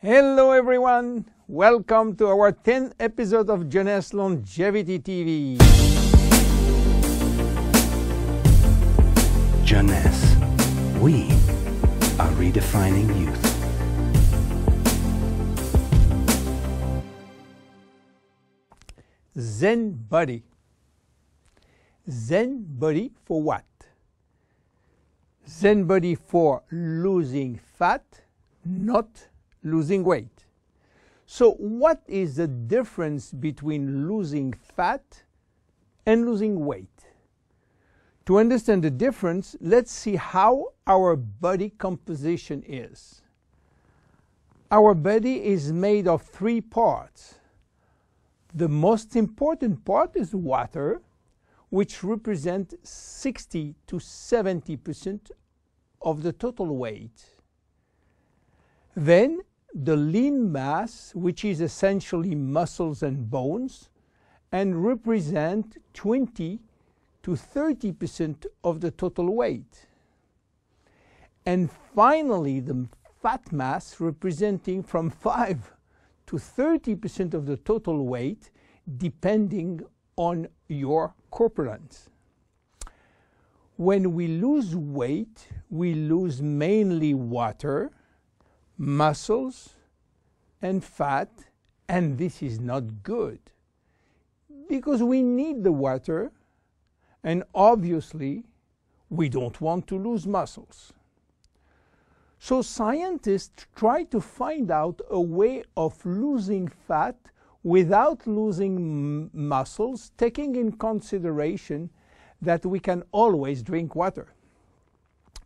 Hello everyone, welcome to our 10th episode of Jeunesse Longevity TV. Jeunesse, we are redefining youth. Zen Bodi. Zen Bodi for what? Zen Bodi for losing fat, not losing weight. So what is the difference between losing fat and losing weight? To understand the difference, let's see how our body composition is. Our body is made of three parts. The most important part is water, which represents 60 to 70% of the total weight. Then the lean mass, which is essentially muscles and bones, and represent 20 to 30% of the total weight. And finally, the fat mass, representing from 5 to 30% of the total weight, depending on your corpulence. When we lose weight, we lose mainly water, muscles, and fat, and this is not good because we need the water, and obviously we don't want to lose muscles. So scientists try to find out a way of losing fat without losing muscles, taking in consideration that we can always drink water.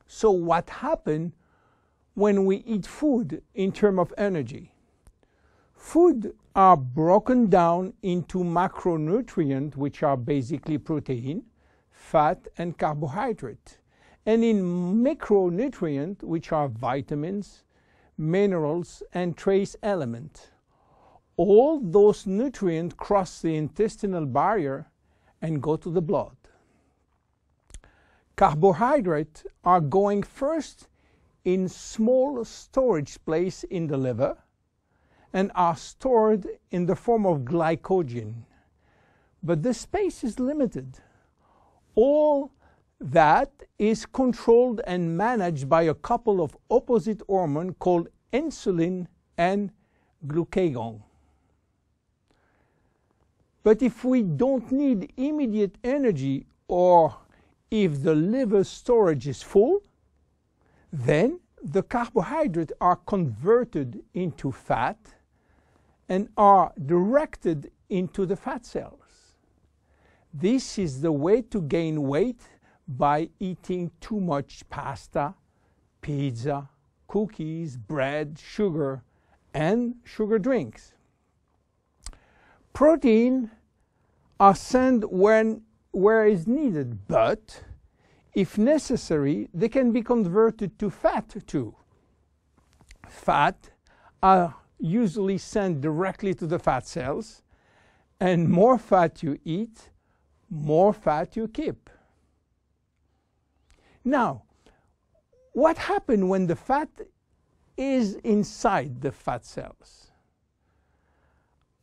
So what happens when we eat food in terms of energy? Food are broken down into macronutrients, which are basically protein, fat, and carbohydrate, and in micronutrients, which are vitamins, minerals, and trace elements. All those nutrients cross the intestinal barrier and go to the blood. Carbohydrates are going first in small storage place in the liver and are stored in the form of glycogen. But the space is limited. All that is controlled and managed by a couple of opposite hormones called insulin and glucagon. But if we don't need immediate energy, or if the liver storage is full, then the carbohydrates are converted into fat and are directed into the fat cells. This is the way to gain weight by eating too much pasta, pizza, cookies, bread, sugar, and sugar drinks. Protein are sent where is needed, but if necessary, they can be converted to fat too. Fat are usually sent directly to the fat cells, and more fat you eat, more fat you keep. Now, what happens when the fat is inside the fat cells?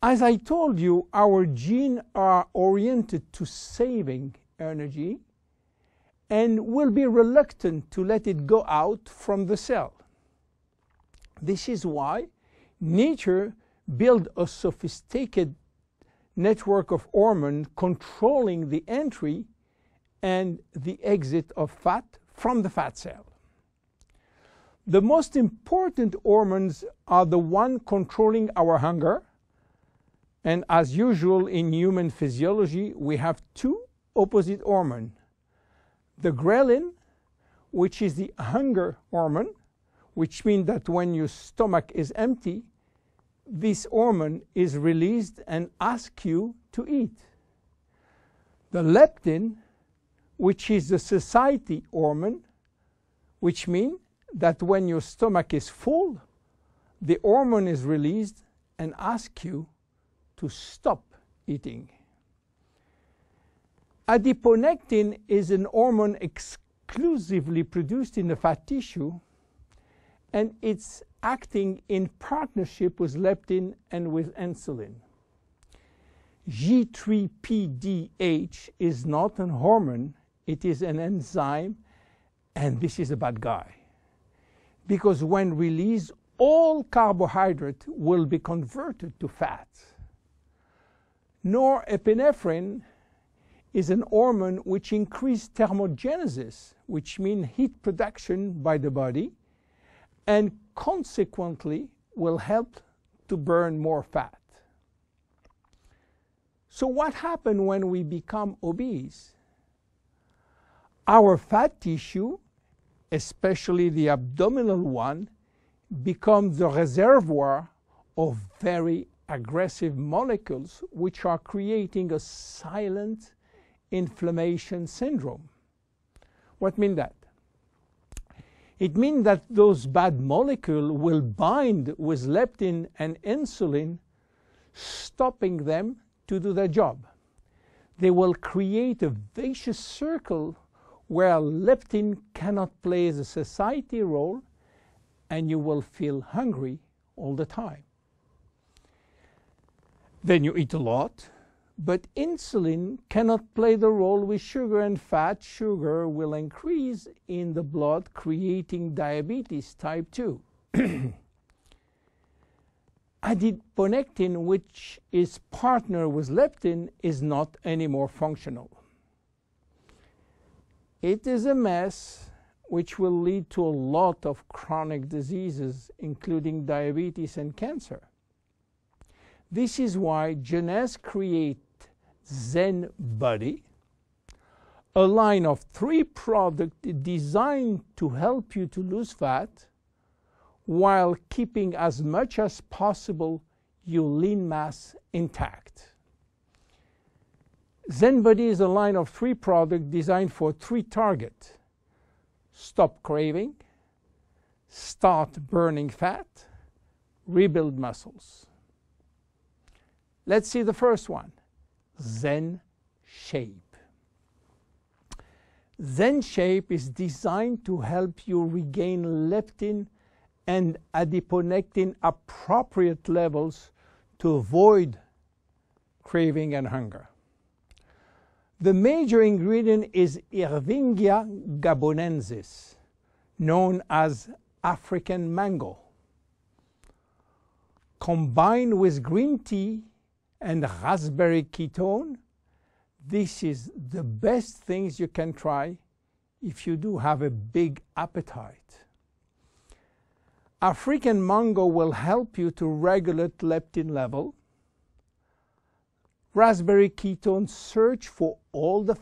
As I told you, our genes are oriented to saving energy and will be reluctant to let it go out from the cell. This is why nature built a sophisticated network of hormones controlling the entry and the exit of fat from the fat cell. The most important hormones are the ones controlling our hunger, and as usual in human physiology, we have two opposite hormones. The ghrelin, which is the hunger hormone, which means that when your stomach is empty, this hormone is released and asks you to eat. The leptin, which is the satiety hormone, which means that when your stomach is full, the hormone is released and asks you to stop eating. Adiponectin is an hormone exclusively produced in the fat tissue, and its acting in partnership with leptin and with insulin. G3PDH is not a hormone, it is an enzyme, and this is a bad guy. Because when released, all carbohydrate will be converted to fat. Norepinephrine is an hormone which increases thermogenesis, which means heat production by the body, and consequently will help to burn more fat. So what happens when we become obese? Our fat tissue, especially the abdominal one, becomes the reservoir of very aggressive molecules which are creating a silent inflammation syndrome. What means that? It means that those bad molecules will bind with leptin and insulin, stopping them to do their job. They will create a vicious circle where leptin cannot play the satiety role, and you will feel hungry all the time. Then you eat a lot, but insulin cannot play the role with sugar and fat. Sugar will increase in the blood, creating diabetes type 2. Adiponectin, which is partner with leptin, is not anymore functional. It is a mess which will lead to a lot of chronic diseases, including diabetes and cancer. This is why Jeunesse created Bodi, a line of 3 products designed to help you to lose fat while keeping as much as possible your lean mass intact. Bodi is a line of 3 products designed for 3 targets: stop craving, start burning fat, rebuild muscles. Let's see the first one, Zen Shape. Zen Shape is designed to help you regain leptin and adiponectin appropriate levels to avoid craving and hunger. The major ingredient is Ervingia gabonensis, known as African mango. Combined with green tea and raspberry ketone, this is the best things you can try if you do have a big appetite. African mango will help you to regulate leptin level. Raspberry ketone search for all the